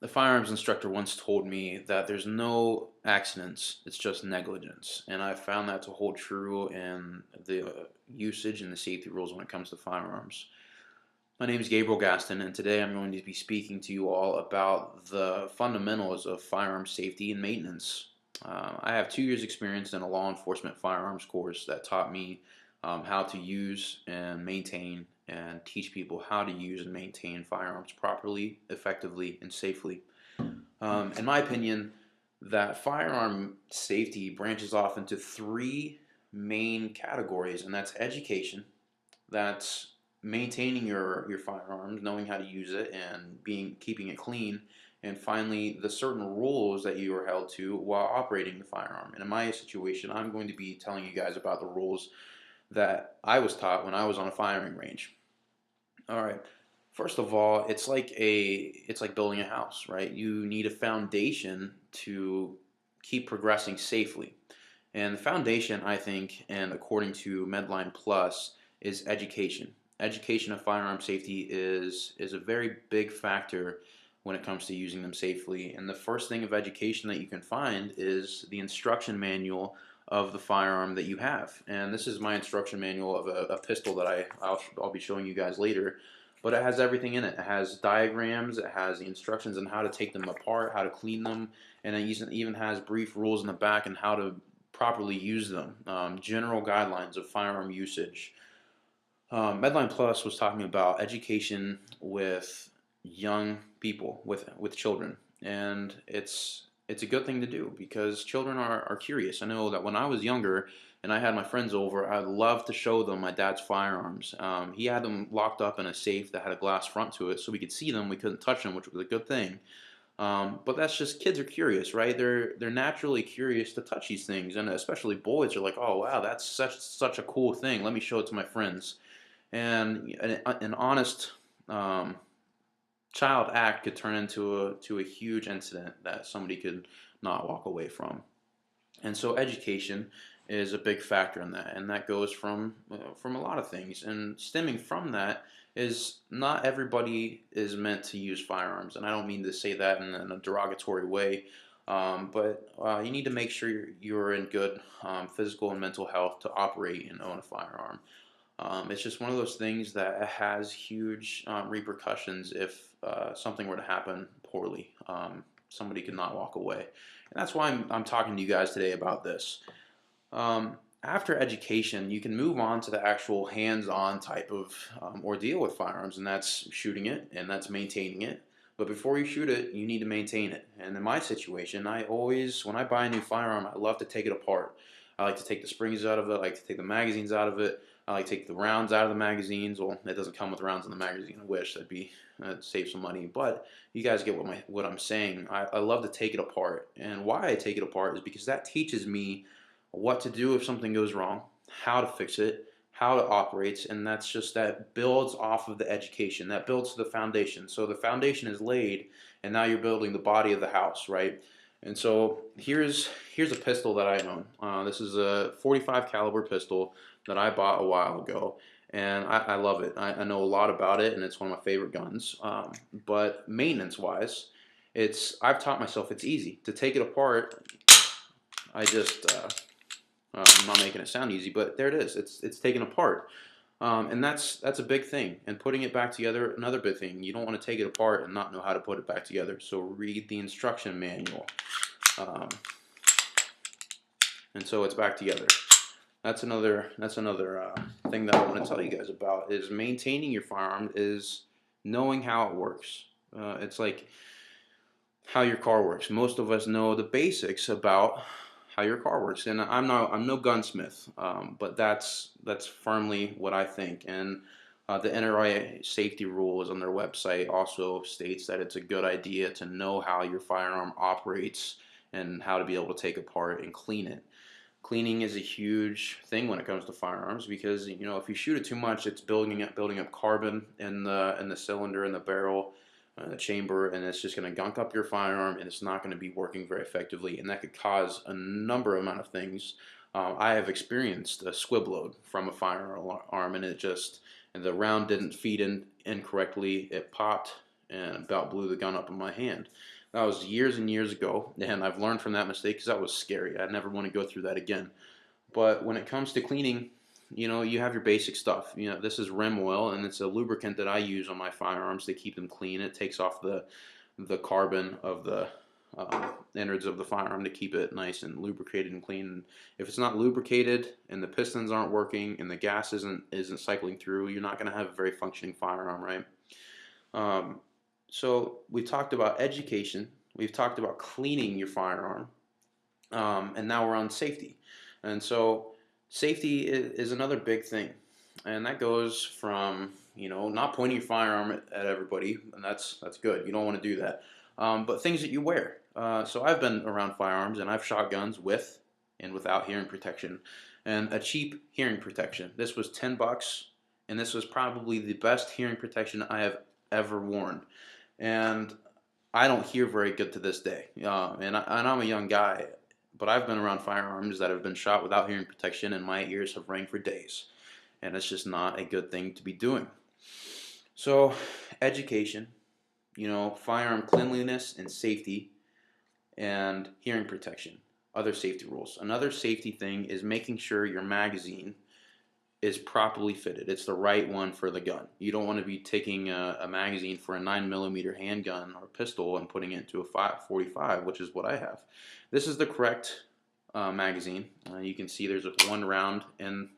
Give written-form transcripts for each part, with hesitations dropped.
The firearms instructor once told me that there's no accidents, it's just negligence. And I found that to hold true in the usage and the safety rules when it comes to firearms. My name is Gabriel Gaston, and today I'm going to be speaking to you all about the fundamentals of firearm safety and maintenance. I have 2 years experience in a law enforcement firearms course that taught me how to use and maintain and teach people how to use and maintain firearms properly, effectively, and safely. In my opinion, that firearm safety branches off into three main categories, and that's education, that's maintaining your firearms, knowing how to use it, and keeping it clean, and finally the certain rules that you are held to while operating the firearm. And in my situation, I'm going to be telling you guys about the rules that I was taught when I was on a firing range. All right. First of all, it's like building a house, right? You need a foundation to keep progressing safely. And the foundation, I think, and according to Medline Plus, is education. Education of firearm safety is a very big factor when it comes to using them safely. And the first thing of education that you can find is the instruction manual of the firearm that you have. And this is my instruction manual of a pistol that I'll be showing you guys later. But it has everything in it. It has diagrams, it has the instructions on how to take them apart, how to clean them, and it even has brief rules in the back on how to properly use them. General guidelines of firearm usage. Medline Plus was talking about education with young people, with children, and it's a good thing to do because children are curious. I know that when I was younger and I had my friends over, I loved to show them my dad's firearms. He had them locked up in a safe that had a glass front to it, so we could see them. We couldn't touch them, which was a good thing. But that's just kids are curious, right? They're naturally curious to touch these things, and especially boys are like, oh wow, that's such a cool thing. Let me show it to my friends. And an honest child act could turn into a huge incident that somebody could not walk away from. And so education is a big factor in that, and that goes from a lot of things. And stemming from that is not everybody is meant to use firearms, and I don't mean to say that in a derogatory way. But you need to make sure you're in good physical and mental health to operate and own a firearm. It's just one of those things that has huge repercussions if something were to happen poorly. Somebody could not walk away. And that's why I'm talking to you guys today about this. After education, you can move on to the actual hands-on type of ordeal with firearms, and that's shooting it and that's maintaining it. But before you shoot it, you need to maintain it. And in my situation, when I buy a new firearm, I love to take it apart. I like to take the springs out of it. I like to take the magazines out of it. I like to take the rounds out of the magazines. Well, it doesn't come with rounds in the magazine. I wish that'd save some money. But you guys get what I'm saying. I love to take it apart, and why I take it apart is because that teaches me what to do if something goes wrong, how to fix it, how it operates, and that builds off of the education. That builds the foundation. So the foundation is laid, and now you're building the body of the house, right? And so here's a pistol that I own. This is a 45 caliber pistol that I bought a while ago, and I love it. I know a lot about it, and it's one of my favorite guns. But maintenance wise, I've taught myself it's easy to take it apart. I just I'm not making it sound easy, but there it is. It's taken apart, and that's a big thing. And putting it back together, another big thing. You don't want to take it apart and not know how to put it back together. So read the instruction manual, um, and so it's back together. That's another thing that I want to tell you guys about is maintaining your firearm is knowing how it works. It's like how your car works. Most of us know the basics about how your car works, and I'm no gunsmith, but that's firmly what I think. And the NRA safety rules on their website also states that it's a good idea to know how your firearm operates and how to be able to take apart and clean it. Cleaning is a huge thing when it comes to firearms because if you shoot it too much, it's building up carbon in the cylinder, in the barrel, the chamber, and it's just going to gunk up your firearm, and it's not going to be working very effectively, and that could cause a number amount of things. I have experienced a squib load from a firearm, and the round didn't feed in incorrectly. It popped, and about blew the gun up in my hand. That was years and years ago, and I've learned from that mistake because that was scary. I never want to go through that again. But when it comes to cleaning, you have your basic stuff. This is Rim Oil, and it's a lubricant that I use on my firearms to keep them clean. It takes off the carbon of the innards of the firearm to keep it nice and lubricated and clean. And if it's not lubricated and the pistons aren't working and the gas isn't cycling through, you're not going to have a very functioning firearm, right? So we've talked about education, we've talked about cleaning your firearm, and now we're on safety. And so safety is another big thing, and that goes from not pointing your firearm at everybody, and that's good. You don't want to do that. But things that you wear. So I've been around firearms, and I've shot guns with and without hearing protection, and a cheap hearing protection. This was $10, and this was probably the best hearing protection I have ever worn. And I don't hear very good to this day. And I'm a young guy, but I've been around firearms that have been shot without hearing protection, and my ears have rang for days. And it's just not a good thing to be doing. So, education, firearm cleanliness and safety, and hearing protection. Other safety rules. Another safety thing is making sure your magazine is properly fitted. It's the right one for the gun. You don't want to be taking a magazine for a 9mm handgun or pistol and putting it into a 545, which is what I have. This is the correct magazine. You can see there's one round in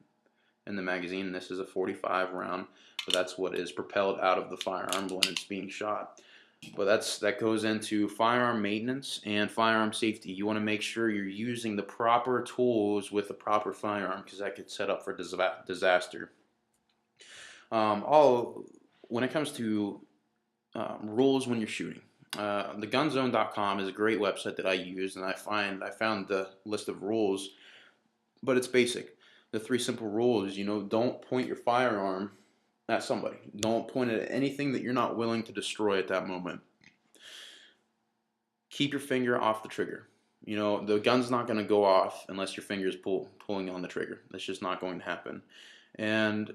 the magazine. This is a 45 round, but that's what is propelled out of the firearm when it's being shot. But that goes into firearm maintenance and firearm safety. You want to make sure you're using the proper tools with the proper firearm, because that could set up for disaster. When it comes to rules when you're shooting, thegunzone.com is a great website that I use, and I found the list of rules, but it's basic. The 3 simple rules, don't point your firearm at somebody. Don't point it at anything that you're not willing to destroy at that moment. Keep your finger off the trigger. The gun's not going to go off unless your finger is pulling on the trigger. That's just not going to happen. And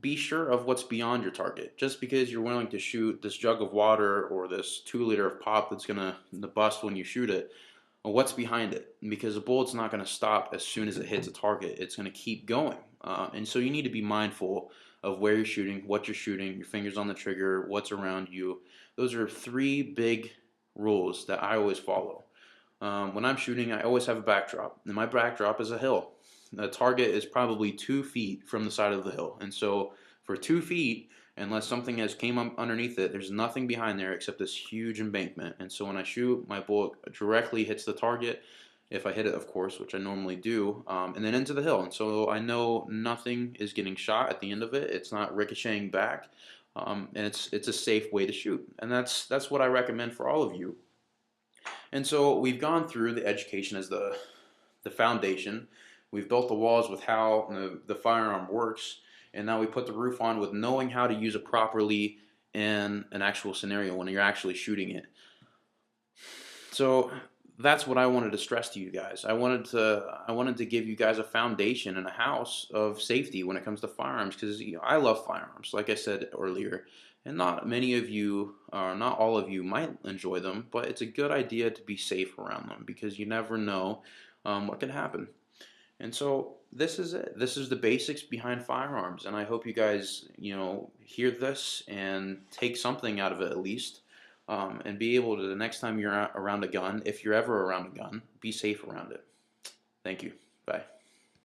be sure of what's beyond your target. Just because you're willing to shoot this jug of water or this 2 liter of pop that's going to bust when you shoot it, what's behind it? Because the bullet's not going to stop as soon as it hits a target. It's going to keep going. And so you need to be mindful of where you're shooting, what you're shooting, your fingers on the trigger, what's around you. Those are 3 big rules that I always follow. When I'm shooting, I always have a backdrop, and my backdrop is a hill. The target is probably 2 feet from the side of the hill, and so for 2 feet, unless something has came up underneath it, there's nothing behind there except this huge embankment. And so when I shoot, my bullet directly hits the target, if I hit it, of course, which I normally do, and then into the hill. And so I know nothing is getting shot at the end of it. It's not ricocheting back, and it's a safe way to shoot. And that's what I recommend for all of you. And so we've gone through the education as the foundation. We've built the walls with how the firearm works, and now we put the roof on with knowing how to use it properly in an actual scenario when you're actually shooting it. So that's what I wanted to stress to you guys. I wanted to give you guys a foundation and a house of safety when it comes to firearms, because I love firearms, like I said earlier, and not many of you, or not all of you, might enjoy them, but it's a good idea to be safe around them, because you never know what can happen. And so this is it. This is the basics behind firearms, and I hope you guys hear this and take something out of it at least. And be able to, the next time you're around a gun, if you're ever around a gun, be safe around it. Thank you. Bye.